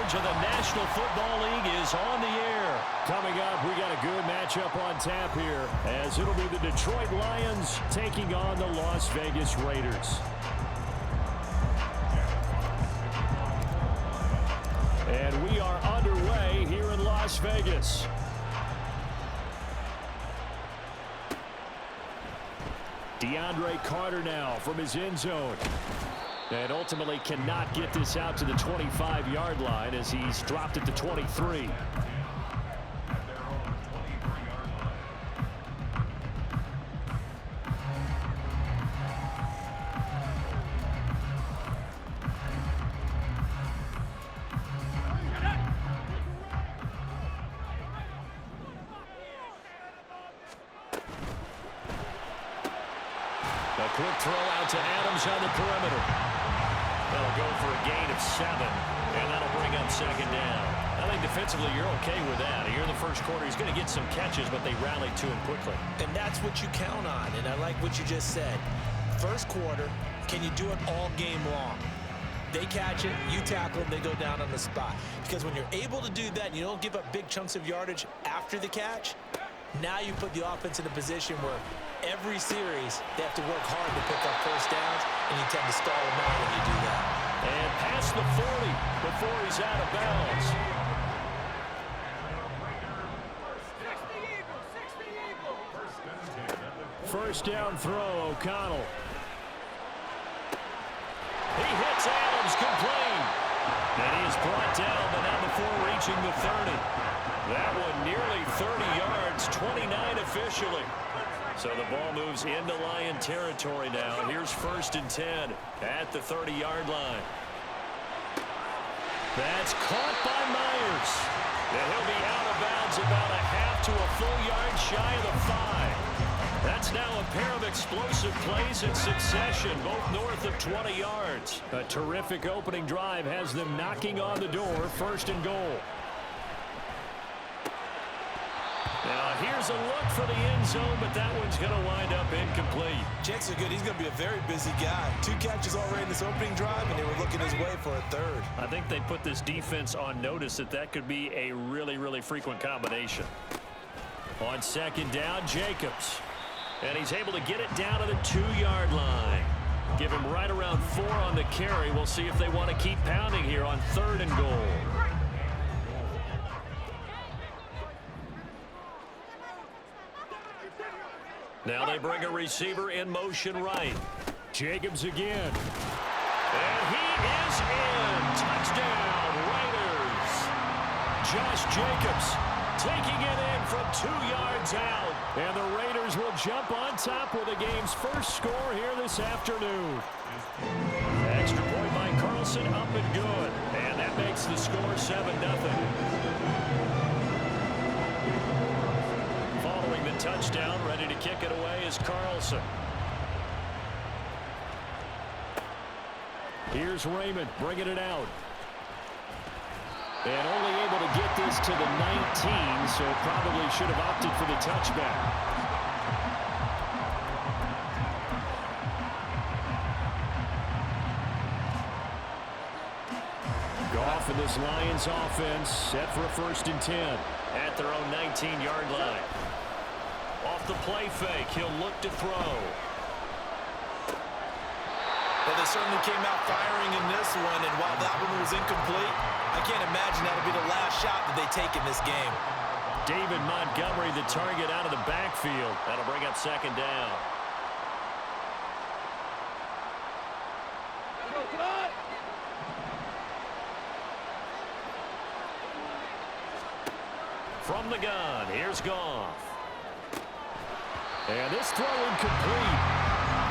coverage of the National Football League is on the air. Coming up, we got a good matchup on tap here, as it'll be the Detroit Lions taking on the Las Vegas Raiders. And we are underway here in Las Vegas. DeAndre Carter now from his end zone. And ultimately cannot get this out to the 25-yard line as he's dropped at the 23. A quick throw out to Adams on the perimeter. That'll go for a gain of 7, and that'll bring up second down. I think defensively you're okay with that. Here in the first quarter, he's going to get some catches, but they rallied to him quickly. And that's what you count on, and I like what you just said. First quarter, can you do it all game long? They catch it, you tackle them, they go down on the spot. Because when you're able to do that and you don't give up big chunks of yardage after the catch, now you put the offense in a position where every series they have to work hard to pick up first downs, and you tend to stall them out when you do that. And past the 40 before he's out of bounds. First down throw, O'Connell. He hits Adams, complete. And he is brought down, but not before reaching the 30. That one nearly 30 yards, 29 officially. So the ball moves into Lion territory now. Here's 1st and 10 at the 30-yard line. That's caught by Myers. And he'll be out of bounds about a half to a full yard shy of the 5. That's now a pair of explosive plays in succession, both north of 20 yards. A terrific opening drive has them knocking on the door, 1st and goal. Now here's a look for the end zone, but that one's going to wind up incomplete. Jets are good. He's going to be a very busy guy. 2 catches already in this opening drive, and they were looking his way for a 3rd. I think they put this defense on notice that could be a really, really frequent combination. On 2nd down, Jacobs. And he's able to get it down to the 2-yard line. Give him right around 4 on the carry. We'll see if they want to keep pounding here on 3rd and goal. Now they bring a receiver in motion right. Jacobs again. And he is in. Touchdown, Raiders. Josh Jacobs taking it in from 2 yards out. And the Raiders will jump on top with the game's first score here this afternoon. Extra point by Carlson, up and good. And that makes the score 7-0. Touchdown, ready to kick it away is Carlson. Here's Raymond bringing it out. And only able to get this to the 19, so probably should have opted for the touchback. Goff and this Lions offense set for a 1st and 10 at their own 19-yard line. Off the play fake, he'll look to throw. Well, they certainly came out firing in this one, and while that one was incomplete, I can't imagine that'll be the last shot that they take in this game. David Montgomery, the target out of the backfield. That'll bring up 2nd down. From the gun, here's Goff. And this throw incomplete.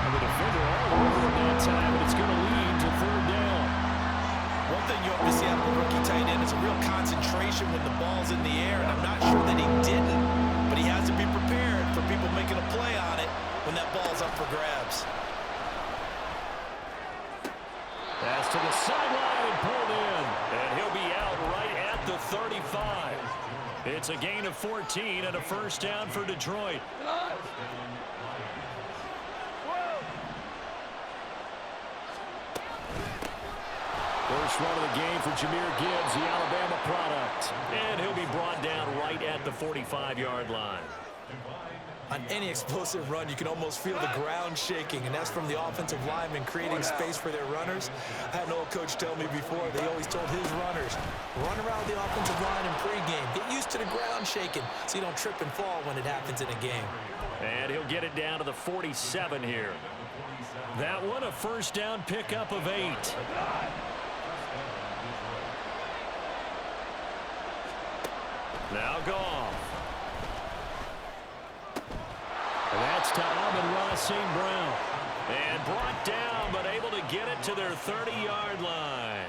And the defender all over him that time, and it's going to lead to 3rd down. One thing you always see out of a rookie tight end is a real concentration when the ball's in the air, and I'm not sure that he didn't, but he has to be prepared for people making a play on it when that ball's up for grabs. Pass to the sideline and pulled in. And he'll be out right at the 35. It's a gain of 14 and a 1st down for Detroit. First run of the game for Jahmyr Gibbs, the Alabama product. And he'll be brought down right at the 45-yard line. On any explosive run, you can almost feel the ground shaking, and that's from the offensive linemen creating space for their runners. I had an old coach tell me before, they always told his runners, run around the offensive line in pregame. Get used to the ground shaking so you don't trip and fall when it happens in a game. And he'll get it down to the 47 here. That one, a first down pickup of 8. Now Goff. That's to Amon-Ra St. Brown. And brought down, but able to get it to their 30-yard line.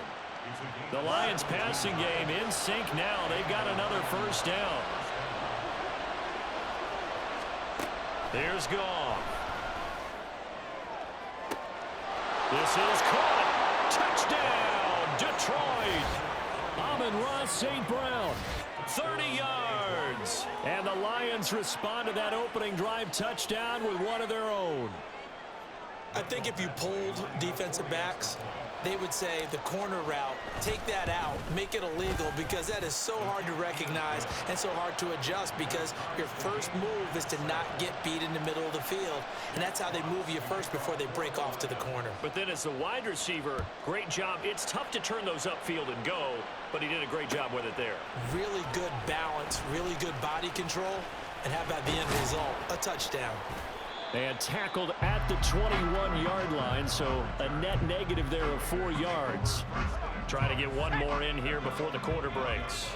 The Lions passing game in sync now. They've got another first down. There's Goff. This is caught. Touchdown, Detroit. Amon-Ra St. Brown. 30 yards. And the Lions respond to that opening drive touchdown with one of their own. I think if you polled defensive backs, they would say the corner route, take that out, make it illegal, because that is so hard to recognize and so hard to adjust, because your first move is to not get beat in the middle of the field, and that's how they move you first before they break off to the corner. But then as the wide receiver, great job. It's tough to turn those upfield and go, but he did a great job with it there. Really good balance, really good body control, and how about the end result? A touchdown. And tackled at the 21-yard line, so a net negative there of 4 yards. Try to get one more in here before the quarter breaks.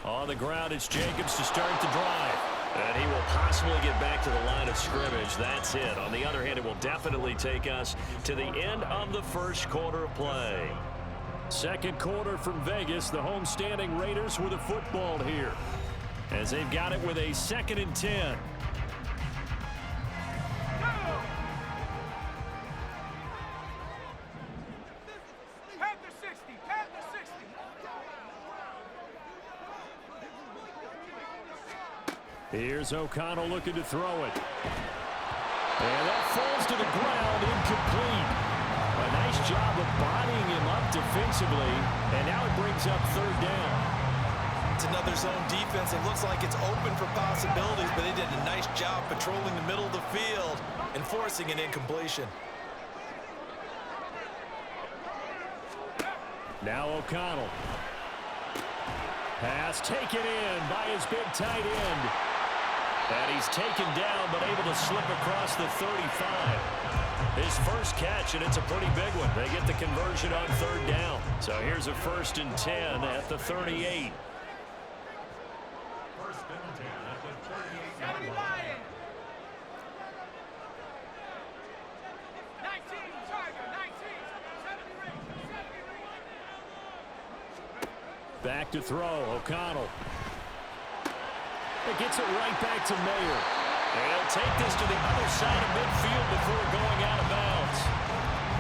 On the ground, it's Jacobs to start the drive. And he will possibly get back to the line of scrimmage. That's it. On the other hand, it will definitely take us to the end of the first quarter of play. Second quarter from Vegas, the homestanding Raiders with a football here, as they've got it with a 2nd and 10. Here's O'Connell looking to throw it. And that falls to the ground, incomplete. A nice job of bodying him up defensively, and now it brings up 3rd down. It's another zone defense. It looks like it's open for possibilities, but they did a nice job patrolling the middle of the field and forcing an incompletion. Now O'Connell. Pass taken in by his big tight end. And he's taken down, but able to slip across the 35. His first catch, and it's a pretty big one. They get the conversion on 3rd down. So here's a 1st and 10 at the 38. Back to throw, O'Connell. It gets it right back to Mayer. And he'll take this to the other side of midfield before going out of bounds.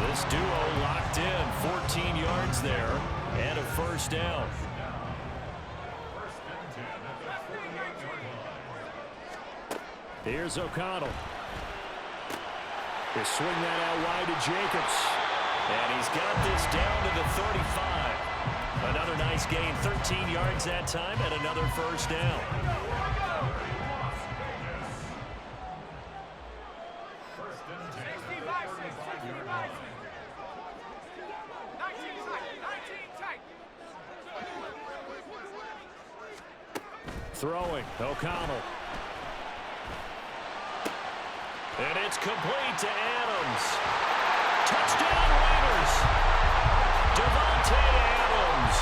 This duo locked in, 14 yards there, and a 1st down. Here's O'Connell. They swing that out wide to Jacobs. And he's got this down to the 35. Another nice gain, 13 yards that time, and another 1st down. Throwing, O'Connell. And it's complete to Adams. Touchdown Raiders. Devontae Adams,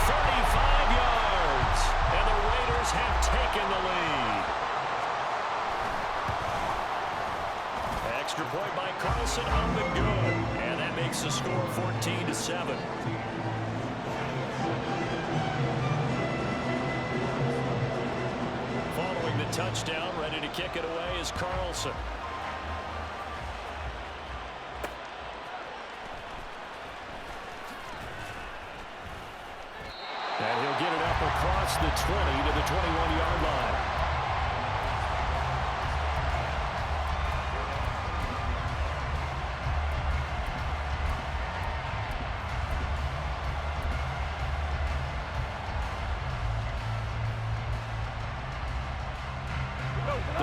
35 yards, and the Raiders have taken the lead. Extra point by Carlson, up and good, and that makes the score 14-7. Following the touchdown, ready to kick it away is Carlson. And he'll get it up across the 20 to the 21-yard line.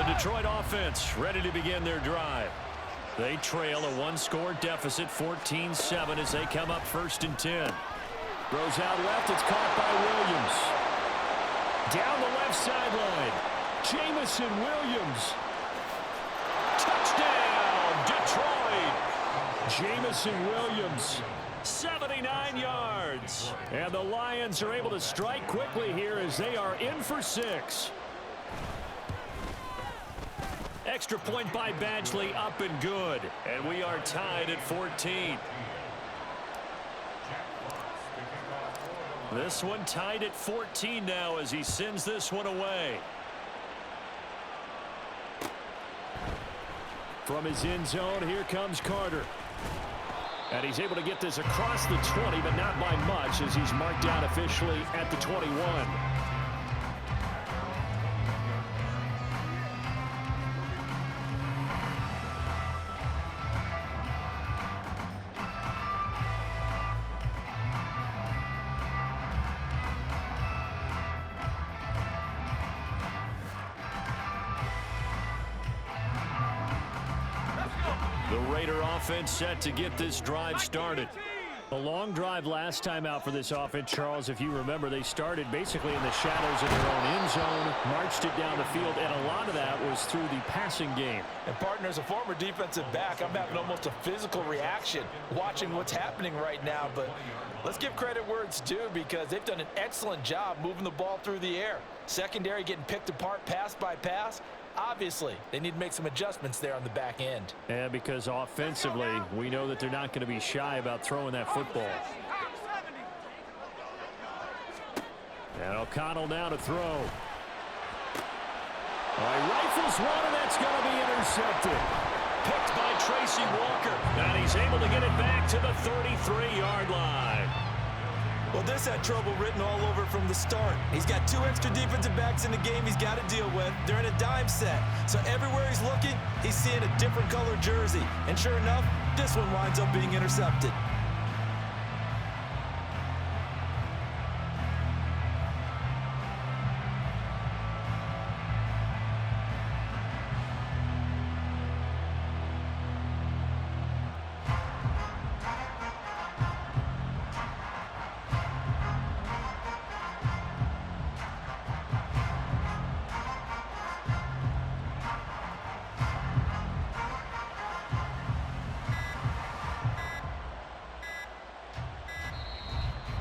Detroit offense ready to begin their drive. They trail a one-score deficit, 14-7, as they come up 1st and 10. Throws out left. It's caught by Williams. Down the left sideline. Jamison Williams. Touchdown, Detroit. Jamison Williams, 79 yards. And the Lions are able to strike quickly here as they are in for 6. Extra point by Badgley, up and good. And we are tied at 14. This one tied at 14 now as he sends this one away. From his end zone, here comes Carter. And he's able to get this across the 20, but not by much as he's marked down officially at the 21. The Raider offense set to get this drive started. A long drive last time out for this offense, Charles. If you remember, they started basically in the shadows of their own end zone, marched it down the field, and a lot of that was through the passing game. And partner, as a former defensive back, I'm having almost a physical reaction watching what's happening right now. But let's give credit where it's due because they've done an excellent job moving the ball through the air. Secondary getting picked apart pass by pass. Obviously, they need to make some adjustments there on the back end. Yeah, because offensively, we know that they're not going to be shy about throwing that football. And O'Connell now to throw. All right, rifles one, and that's going to be intercepted. Picked by Tracy Walker, and he's able to get it back to the 33-yard line. Well, this had trouble written all over from the start. He's got 2 extra defensive backs in the game he's got to deal with. They're in a dime set. So everywhere he's looking, he's seeing a different color jersey. And sure enough, this one winds up being intercepted.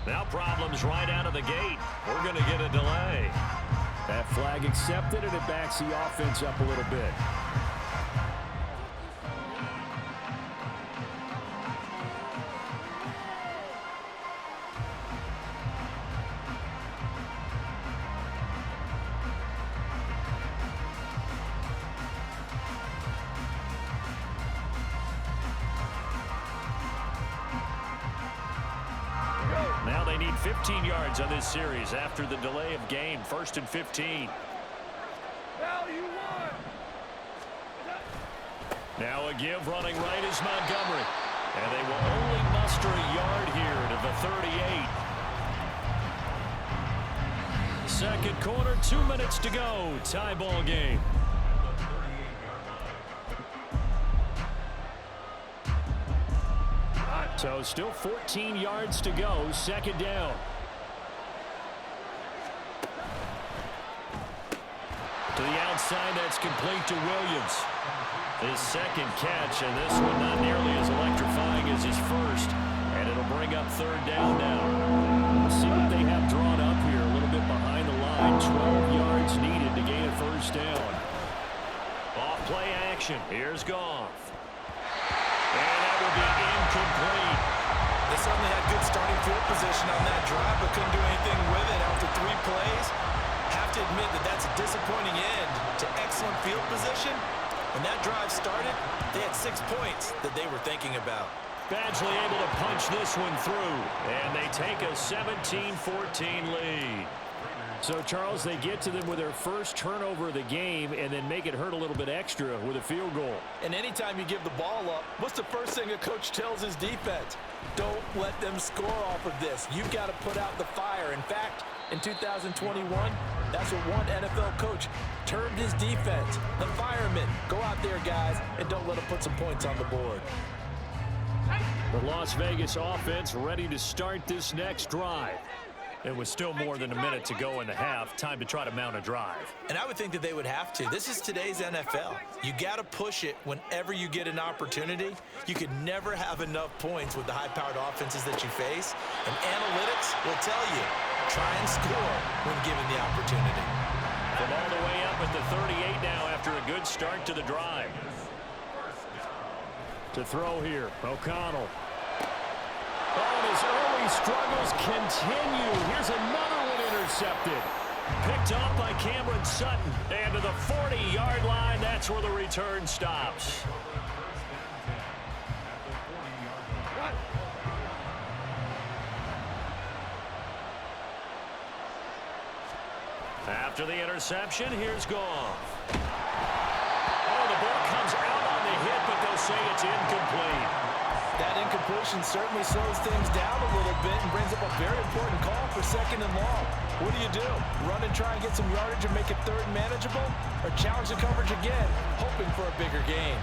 Now problems right out of the gate. We're going to get a delay. That flag accepted, and it backs the offense up a little bit. Now they need 15 yards on this series after the delay of game. 1st and 15. Now a give running right is Montgomery. And they will only muster a yard here to the 38. Second quarter, 2 minutes to go. Tie ball game. So still 14 yards to go. 2nd down. To the outside, that's complete to Williams. His 2nd catch, and this one not nearly as electrifying as his first. And it'll bring up 3rd down now. We'll see what they have drawn up here. A little bit behind the line. 12 yards needed to gain a 1st down. Off play action. Here's Goff. And that will be incomplete. They certainly had good starting field position on that drive, but couldn't do anything with it after 3 plays. Have to admit that that's a disappointing end to excellent field position. When that drive started, they had 6 points that they were thinking about. Badgley able to punch this one through, and they take a 17-14 lead. So, Charles, they get to them with their first turnover of the game and then make it hurt a little bit extra with a field goal. And anytime you give the ball up, what's the first thing a coach tells his defense? Don't let them score off of this. You've got to put out the fire. In fact, in 2021, that's what one NFL coach termed his defense, the firemen. Go out there, guys, and don't let them put some points on the board. The Las Vegas offense ready to start this next drive. It was still more than a minute to go in the half. Time to try to mount a drive. And I would think that they would have to. This is today's NFL. You got to push it whenever you get an opportunity. You could never have enough points with the high-powered offenses that you face. And analytics will tell you, try and score when given the opportunity. From all the way up at the 38 now after a good start to the drive. To throw here, O'Connell. Oh, and his early struggles continue. Here's another one intercepted. Picked off by Cameron Sutton. And to the 40-yard line, that's where the return stops. After the interception, here's Goff. Oh, the ball comes out on the hit, but they'll say it's incomplete. That incompletion certainly slows things down a little bit and brings up a very important call for 2nd and long. What do? Run and try and get some yardage and make it 3rd manageable? Or challenge the coverage again, hoping for a bigger gain?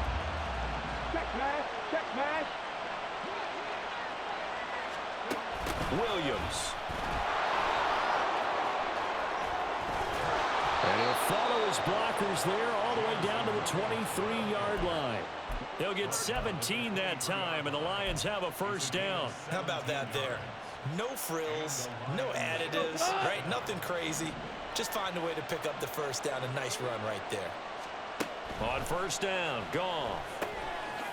Check mash, check mash. Williams. And he'll follow his blockers there all the way down to the 23-yard line. They'll get 17 that time, and the Lions have a first down. How about that there? No frills, no additives, right? Nothing crazy. Just find a way to pick up the first down. A nice run right there. On first down, Goff.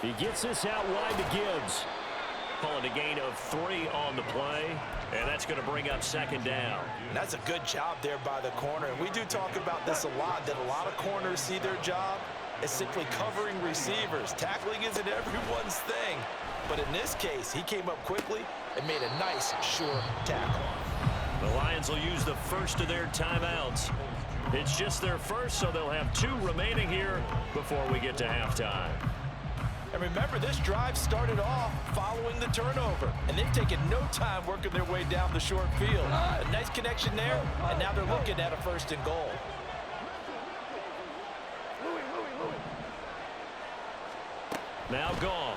He gets this out wide to Gibbs. Calling a gain of 3 on the play, and that's going to bring up 2nd down. And that's a good job there by the corner. And we do talk about this a lot, that a lot of corners see their job as simply covering receivers. Tackling isn't everyone's thing. But in this case, he came up quickly and made a nice, sure tackle. The Lions will use the first of their timeouts. It's just their first, so they'll have 2 remaining here before we get to halftime. And remember, this drive started off following the turnover. And they've taken no time working their way down the short field. A nice connection there, and now they're looking at a 1st and goal. Now Goff.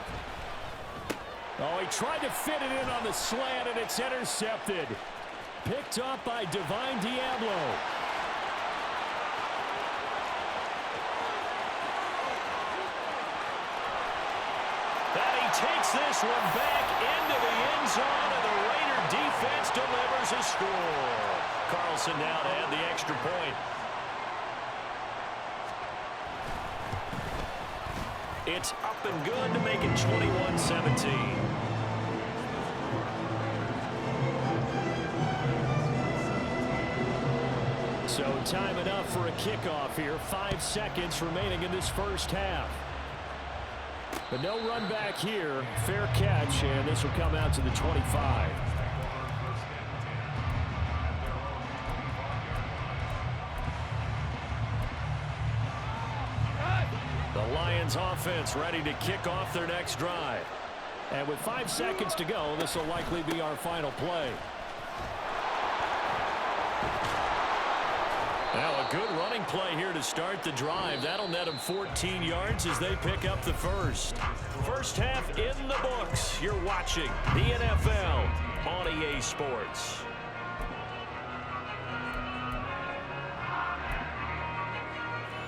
Oh, he tried to fit it in on the slant, and it's intercepted. Picked up by Divine Diablo. And he takes this one back into the end zone, and the Raider defense delivers a score. Carlson now to add the extra point. It's up and good to make it 21-17. So time enough for a kickoff here. 5 seconds remaining in this first half. But no run back here. Fair catch, and this will come out to the 25. The Lions offense ready to kick off their next drive. And with 5 seconds to go, this will likely be our final play. Now a good running play here to start the drive. That'll net them 14 yards as they pick up the first. First half in the books. You're watching the NFL on EA Sports.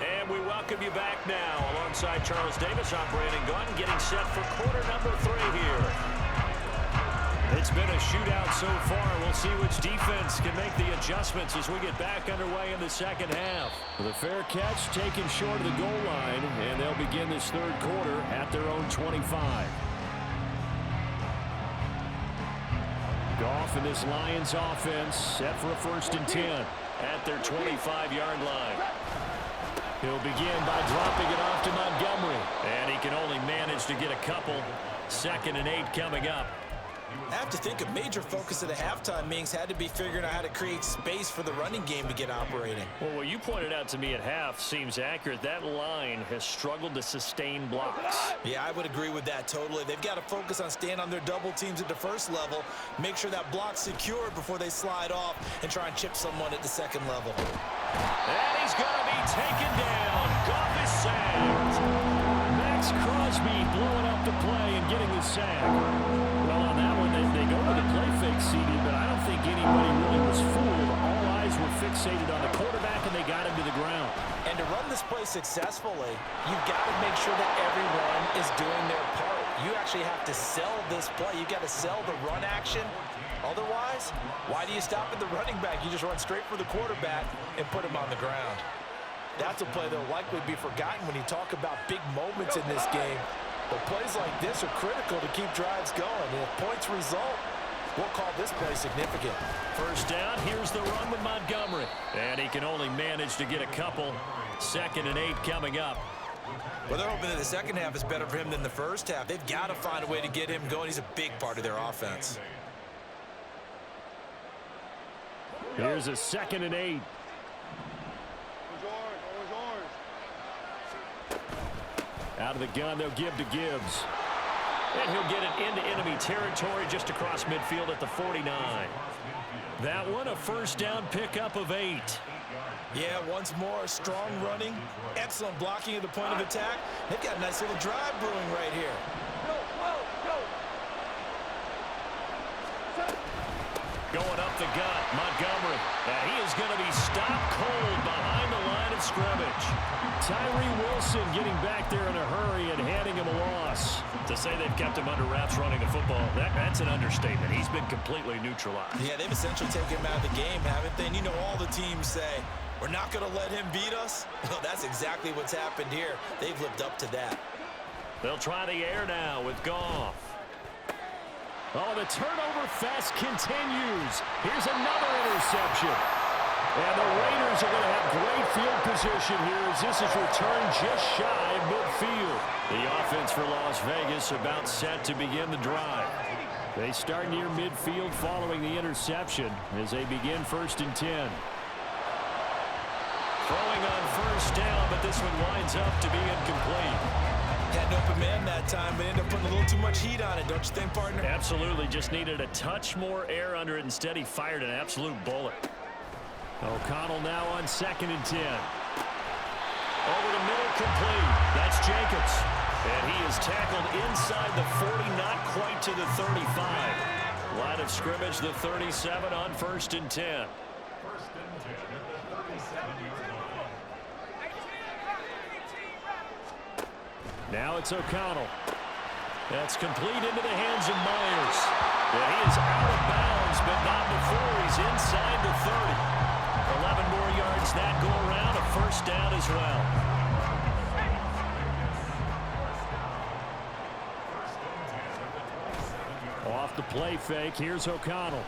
And we welcome you back now. Alongside Charles Davis, I'm Brandon Gunn, getting set for quarter number 3 here. It's been a shootout so far. We'll see which defense can make the adjustments as we get back underway in the second half. The fair catch taken short of the goal line, and they'll begin this third quarter at their own 25. Goff and this Lions offense set for a 1st and 10 at their 25-yard line. He'll begin by dropping it off to Montgomery. And he can only manage to get a couple. 2nd and 8 coming up. I have to think a major focus at the halftime meetings had to be figuring out how to create space for the running game to get operating. Well, what you pointed out to me at half seems accurate. That line has struggled to sustain blocks. Yeah, I would agree with that totally. They've got to focus on staying on their double teams at the first level, make sure that block's secured before they slide off and try and chip someone at the second level. And he's going to be taken down. Goff is sacked. Max Crosby blowing up the play and getting the sack. Well, on that one, they go with the play fake, CD, but I don't think anybody really was fooled. All eyes were fixated on the quarterback, and they got him to the ground. And to run this play successfully, you've got to make sure that everyone is doing their part. You actually have to sell this play. You've got to sell the run action. Otherwise, why do you stop at the running back? You just run straight for the quarterback and put him on the ground. That's a play that will likely be forgotten when you talk about big moments in this game. But plays like this are critical to keep drives going. And if points result, we'll call this play significant. First down, here's the run with Montgomery. And he can only manage to get a couple. 2nd and 8 coming up. Well, they're hoping that the second half is better for him than the first half. They've got to find a way to get him going. He's a big part of their offense. Here's a 2nd and 8. Out of the gun, they'll give to Gibbs. And he'll get it into enemy territory just across midfield at the 49. That one, a first down pickup of 8. Yeah, once more, strong running, excellent blocking at the point of attack. They've got a nice little drive brewing right here. Going up the gut, Montgomery. And he is going to be stopped cold behind the line of scrimmage. Tyree Wilson getting back there in a hurry and handing him a loss. To say they've kept him under wraps running the football, that's an understatement. He's been completely neutralized. Yeah, they've essentially taken him out of the game, haven't they? And you know all the teams say, we're not going to let him beat us. Well, that's exactly what's happened here. They've lived up to that. They'll try the air now with Goff. Oh, the turnover fest continues. Here's another interception. And the Raiders are going to have great field position here as this is returned just shy of midfield. The offense for Las Vegas about set to begin the drive. They start near midfield following the interception as they begin 1st and 10. Throwing on first down, but this one winds up to be incomplete. Had an open man that time, but ended up putting a little too much heat on it, don't you think, partner? Absolutely. Just needed a touch more air under it. Instead, he fired an absolute bullet. O'Connell now on 2nd and 10. Over the middle, complete. That's Jacobs. And he is tackled inside the 40, not quite to the 35. Line of scrimmage, the 37 on 1st and 10. Now it's O'Connell. That's complete into the hands of Myers. Yeah, he is out of bounds, but not before he's inside the 30. 11 more yards that go around, a first down as well. Off the play fake, here's O'Connell.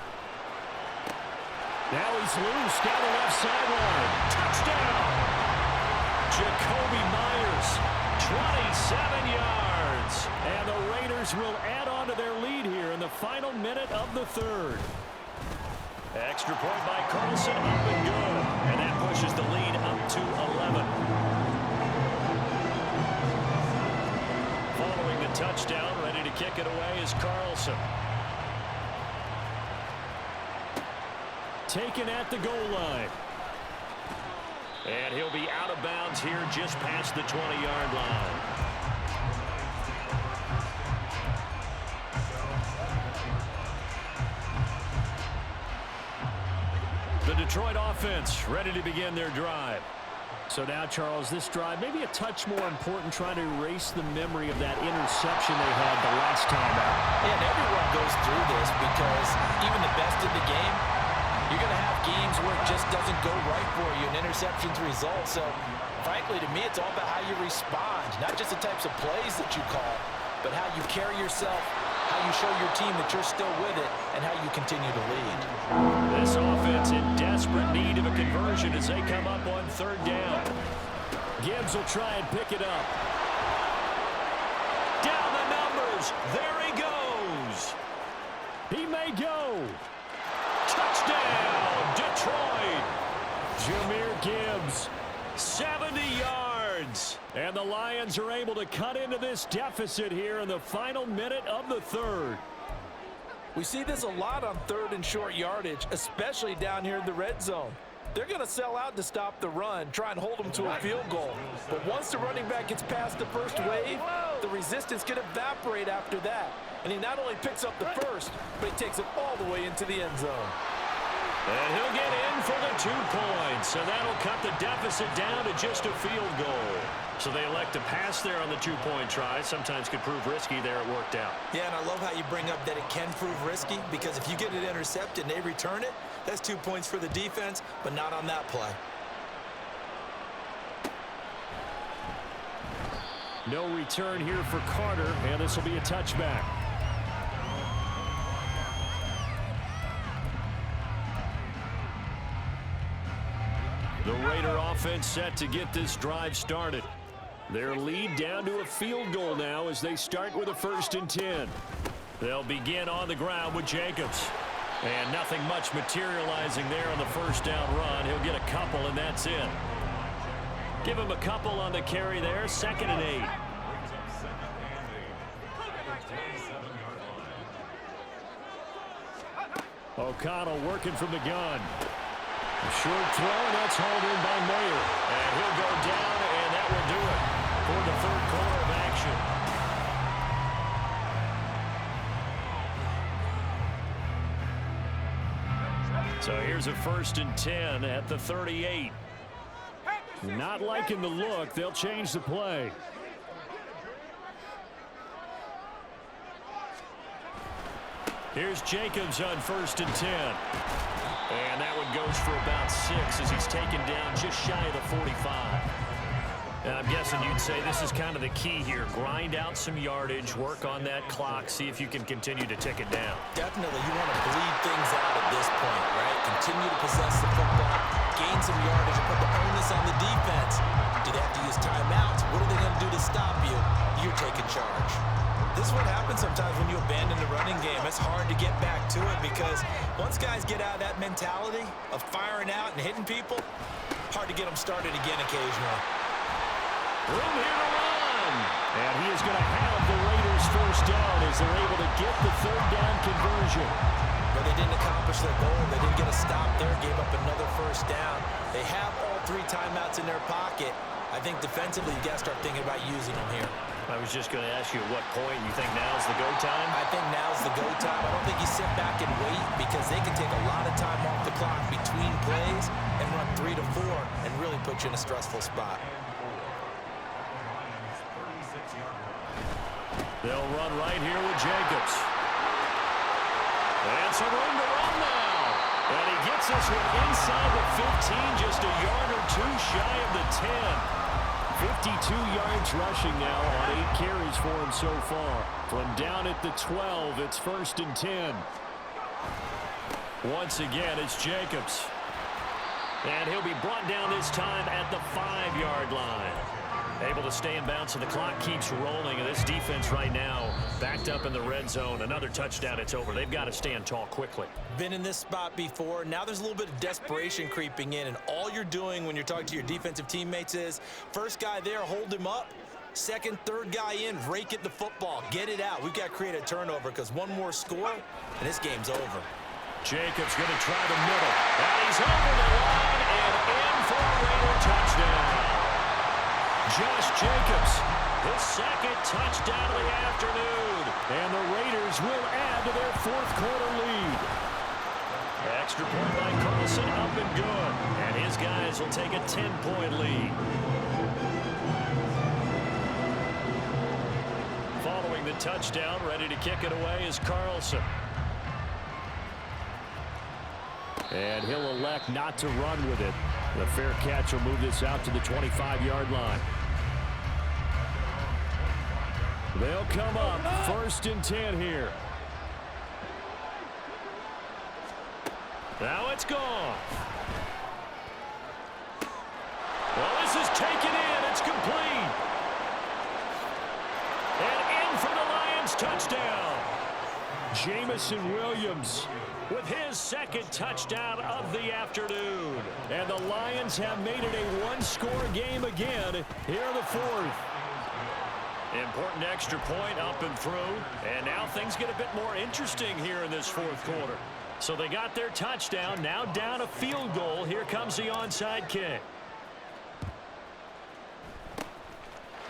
Now he's loose down the left sideline. Touchdown! Jacoby Myers. 27 yards. And the Raiders will add on to their lead here in the final minute of the 3rd. Extra point by Carlson, up and good. And that pushes the lead up to 11. Following the touchdown, ready to kick it away is Carlson. Taken at the goal line. And he'll be out of bounds here just past the 20-yard line. The Detroit offense ready to begin their drive. So now, Charles, this drive maybe a touch more important, trying to erase the memory of that interception they had the last time out. Yeah, and everyone goes through this because even the best in the game, you're going to have games where it just doesn't go right for you, and interceptions result. So, frankly, to me, it's all about how you respond, not just the types of plays that you call, but how you carry yourself, how you show your team that you're still with it, and how you continue to lead. This offense in desperate need of a conversion as they come up on 3rd down. Gibbs will try and pick it up. Down the numbers. There he goes. He may go. Touchdown, Detroit. Jahmyr Gibbs, 70 yards. And the Lions are able to cut into this deficit here in the final minute of the third. We see this a lot on third and short yardage, especially down here in the red zone. They're going to sell out to stop the run, try and hold them to a field goal. But once the running back gets past the first wave, the resistance can evaporate after that. And he not only picks up the first, but he takes it all the way into the end zone. And he'll get in for the 2 points. So that'll cut the deficit down to just a field goal. So they elect to pass there on the 2-point try. Sometimes could prove risky there. It worked out. Yeah, and I love how you bring up that it can prove risky, because if you get it intercepted and they return it, that's 2 points for the defense, but not on that play. No return here for Carter, and this will be a touchback. The Raider offense set to get this drive started. Their lead down to a field goal now as they start with a 1st and 10. They'll begin on the ground with Jacobs. And nothing much materializing there on the first down run. He'll get a couple, and that's it. Give him a couple on the carry there, 2nd and 8. O'Connell working from the gun. A short throw, and that's hauled in by Mayer. And he'll go down, and that will do it for the 3rd quarter of action. So here's a 1st and 10 at the 38. Not liking the look. They'll change the play. Here's Jacobs on 1st and 10. And that one goes for about 6 as he's taken down just shy of the 45. And I'm guessing you'd say this is kind of the key here. Grind out some yardage, work on that clock, see if you can continue to tick it down. Definitely, you want to bleed things out at this point, right? Continue to possess the football, gain some yardage, and put the onus on the defense. Do they have to use timeouts? What are they going to do to stop you? You're taking charge. This is what happens sometimes when you abandon the running game. It's hard to get back to it because once guys get out of that mentality of firing out and hitting people, hard to get them started again occasionally. Room here to run. And he is going to have the Raiders 1st down as they're able to get the 3rd down conversion. But they didn't accomplish their goal. They didn't get a stop there, gave up another 1st down. They have all 3 timeouts in their pocket. I think defensively you got to start thinking about using them here. I was just going to ask you at what point you think now's the go time? I think now's the go time. I don't think you sit back and wait because they can take a lot of time off the clock between plays and run 3 to 4 and really put you in a stressful spot. They'll run right here with Jacobs. And some room to run now. And he gets this one inside the 15, just a yard or 2 shy of the 10. 52 yards rushing now on 8 carries for him so far. From down at the 12, it's 1st and 10. Once again, it's Jacobs. And he'll be brought down this time at the 5-yard line. Able to stay in bounds, and the clock keeps rolling. And this defense right now backed up in the red zone. Another touchdown, it's over. They've got to stand tall quickly. Been in this spot before. Now there's a little bit of desperation creeping in, and all you're doing when you're talking to your defensive teammates is first guy there, hold him up. Second, third guy in, rake at the football. Get it out. We've got to create a turnover because one more score, and this game's over. Jacobs going to try the middle. And he's over the line and in for a Raider touchdown. Josh Jacobs, his 2nd touchdown of the afternoon. And the Raiders will add to their 4th quarter lead. Extra point by Carlson, up and good. And his guys will take a 10-point lead. Following the touchdown, ready to kick it away is Carlson. And he'll elect not to run with it. The fair catch will move this out to the 25-yard line. They'll come up 1st and 10 here. Now it's gone. Well, this is taken in. It's complete. And in for the Lions touchdown. Jamison Williams with his second touchdown of the afternoon. And the Lions have made it a one-score game again here in the fourth. Important extra point up and through. And now things get a bit more interesting here in this fourth quarter. So they got their touchdown, now down a field goal. Here comes the onside kick.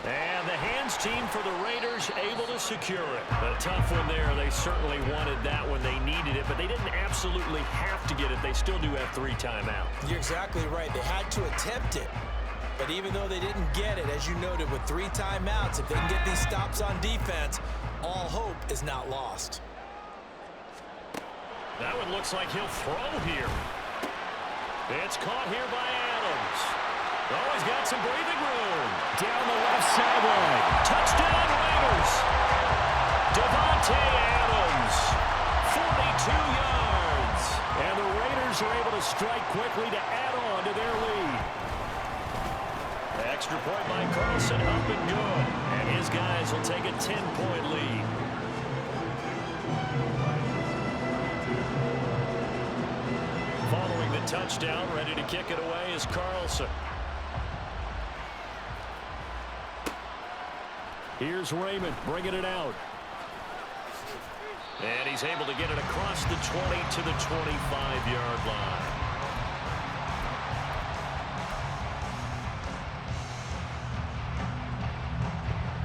And the hands team for the Raiders able to secure it. A tough one there. They certainly wanted that when they needed it, but they didn't absolutely have to get it. They still do have 3 timeouts. You're exactly right. They had to attempt it. But even though they didn't get it, as you noted, with 3 timeouts, if they can get these stops on defense, all hope is not lost. That one looks like he'll throw here. It's caught here by Adams. Oh, he's got some breathing room. Down the left sideline. Touchdown, Raiders. Devontae Adams, 42 yards. And the Raiders are able to strike quickly to add on to their lead. Extra point by Carlson, up and good. And his guys will take a 10-point lead. Following the touchdown, ready to kick it away is Carlson. Here's Raymond bringing it out. And he's able to get it across the 20 to the 25-yard line.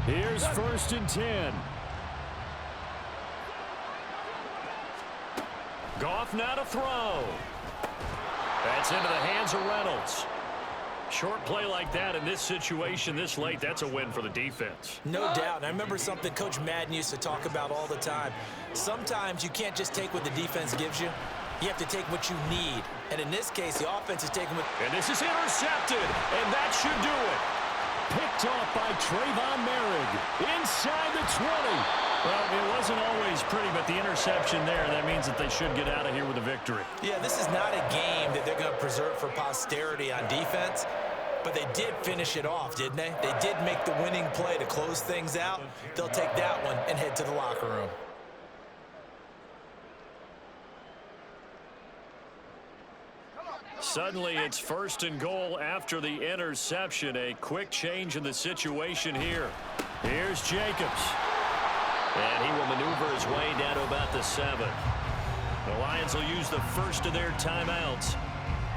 Here's 1st and 10. Goff now to throw. That's into the hands of Reynolds. Short play like that in this situation this late, that's a win for the defense. No doubt. And I remember something Coach Madden used to talk about all the time. Sometimes you can't just take what the defense gives you. You have to take what you need. And in this case, the offense is taking what... And this is intercepted, and that should do it. Picked off by Trayvon Merrick inside the 20. Well, it wasn't always pretty, but the interception there, that means that they should get out of here with a victory. Yeah, this is not a game that they're going to preserve for posterity on defense, but they did finish it off, didn't they? They did make the winning play to close things out. They'll take that one and head to the locker room. Suddenly, it's 1st and goal after the interception. A quick change in the situation here. Here's Jacobs. And he will maneuver his way down to about the 7. The Lions will use the first of their timeouts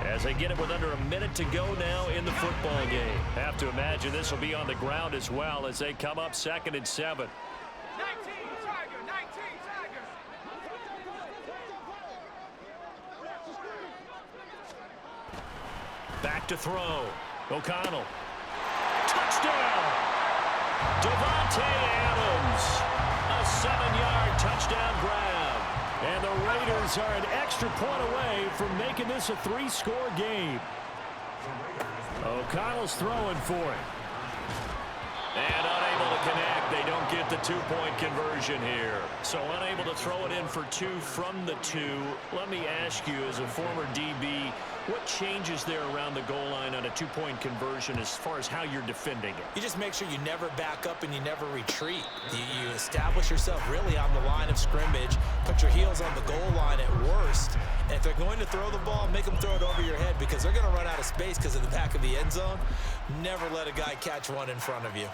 as they get it with under a minute to go now in the football game. Have to imagine this will be on the ground as well as they come up 2nd and 7. 19 Tiger, 19 Tiger. Back to throw. O'Connell. Touchdown! Devontae Adams. A 7-yard touchdown grab. And the Raiders are an extra point away from making this a 3-score game. O'Connell's throwing for it. And unable to connect. They don't get the 2-point conversion here. So unable to throw it in for 2 from the 2. Let me ask you, as a former DB, what changes there around the goal line on a 2-point conversion as far as how you're defending it? You just make sure you never back up and you never retreat. You establish yourself really on the line of scrimmage, put your heels on the goal line at worst, and if they're going to throw the ball, make them throw it over your head because they're going to run out of space because of the back of the end zone. Never let a guy catch one in front of you.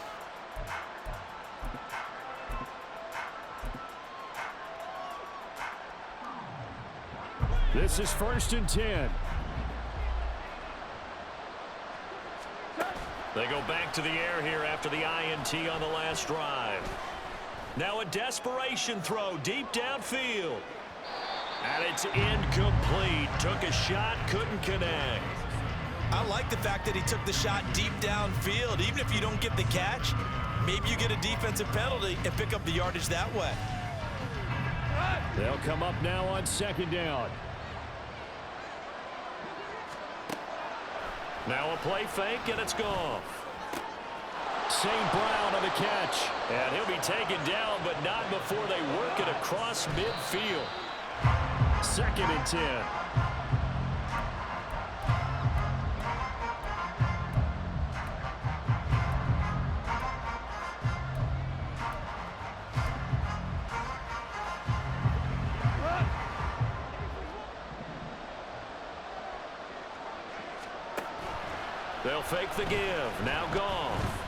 This is 1st and 10. They go back to the air here after the INT on the last drive. Now a desperation throw deep downfield. And it's incomplete. Took a shot, couldn't connect. I like the fact that he took the shot deep downfield. Even if you don't get the catch, maybe you get a defensive penalty and pick up the yardage that way. They'll come up now on 2nd down. Now a play fake, and it's gone. St. Brown on the catch. And he'll be taken down, but not before they work it across midfield. 2nd and 10. They'll fake the give. Now Goff.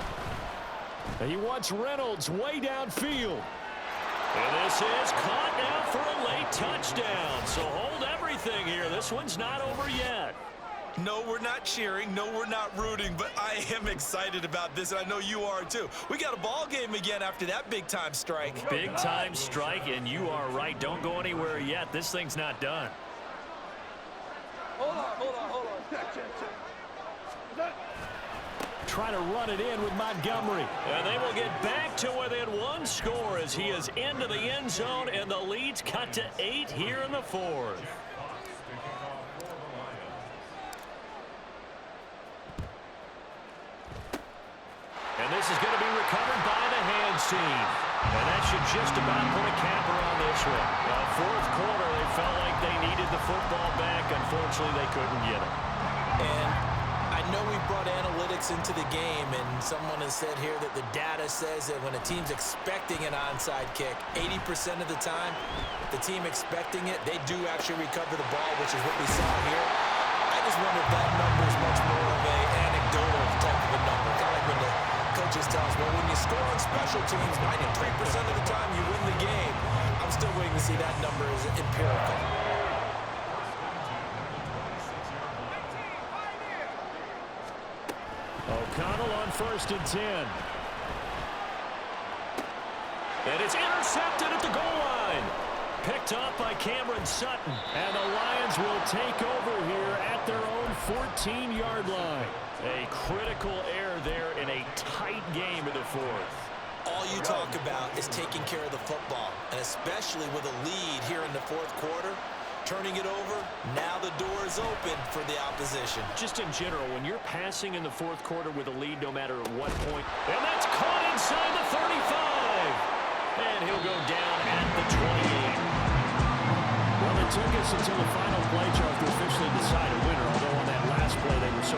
He wants Reynolds way downfield. And this is caught now for a late touchdown. So hold everything here. This one's not over yet. No, we're not cheering. No, we're not rooting. But I am excited about this, and I know you are too. We got a ball game again after that big-time strike. Big-time strike, and you are right. Don't go anywhere yet. This thing's not done. Hold on. Trying to run it in with Montgomery. And they will get back to within one score as he is into the end zone, and the lead's cut to 8 here in the fourth. And this is going to be recovered by the hands team. And that should just about put a capper on this one. Fourth quarter, they felt like they needed the football back. Unfortunately, they couldn't get it. And I know we brought analytics into the game, and someone has said here that the data says that when a team's expecting an onside kick, 80% of the time, the team expecting it, they do actually recover the ball, which is what we saw here. I just wonder if that number is much more of an anecdotal type of a number. Kind of like when the coaches tell us, well, when you score on special teams, 93% of the time you win the game. I'm still waiting to see that number is empirical. O'Connell on 1st and 10. And it's intercepted at the goal line. Picked up by Cameron Sutton. And the Lions will take over here at their own 14-yard line. A critical error there in a tight game in the fourth. All you talk about is taking care of the football, and especially with a lead here in the fourth quarter, turning it over, now the door is open for the opposition. Just in general, when you're passing in the fourth quarter with a lead no matter at what point, and that's caught inside the 35. And he'll go down at the 28. Well, it took us until the final play, Charles, to officially decide a winner, although on that last play they were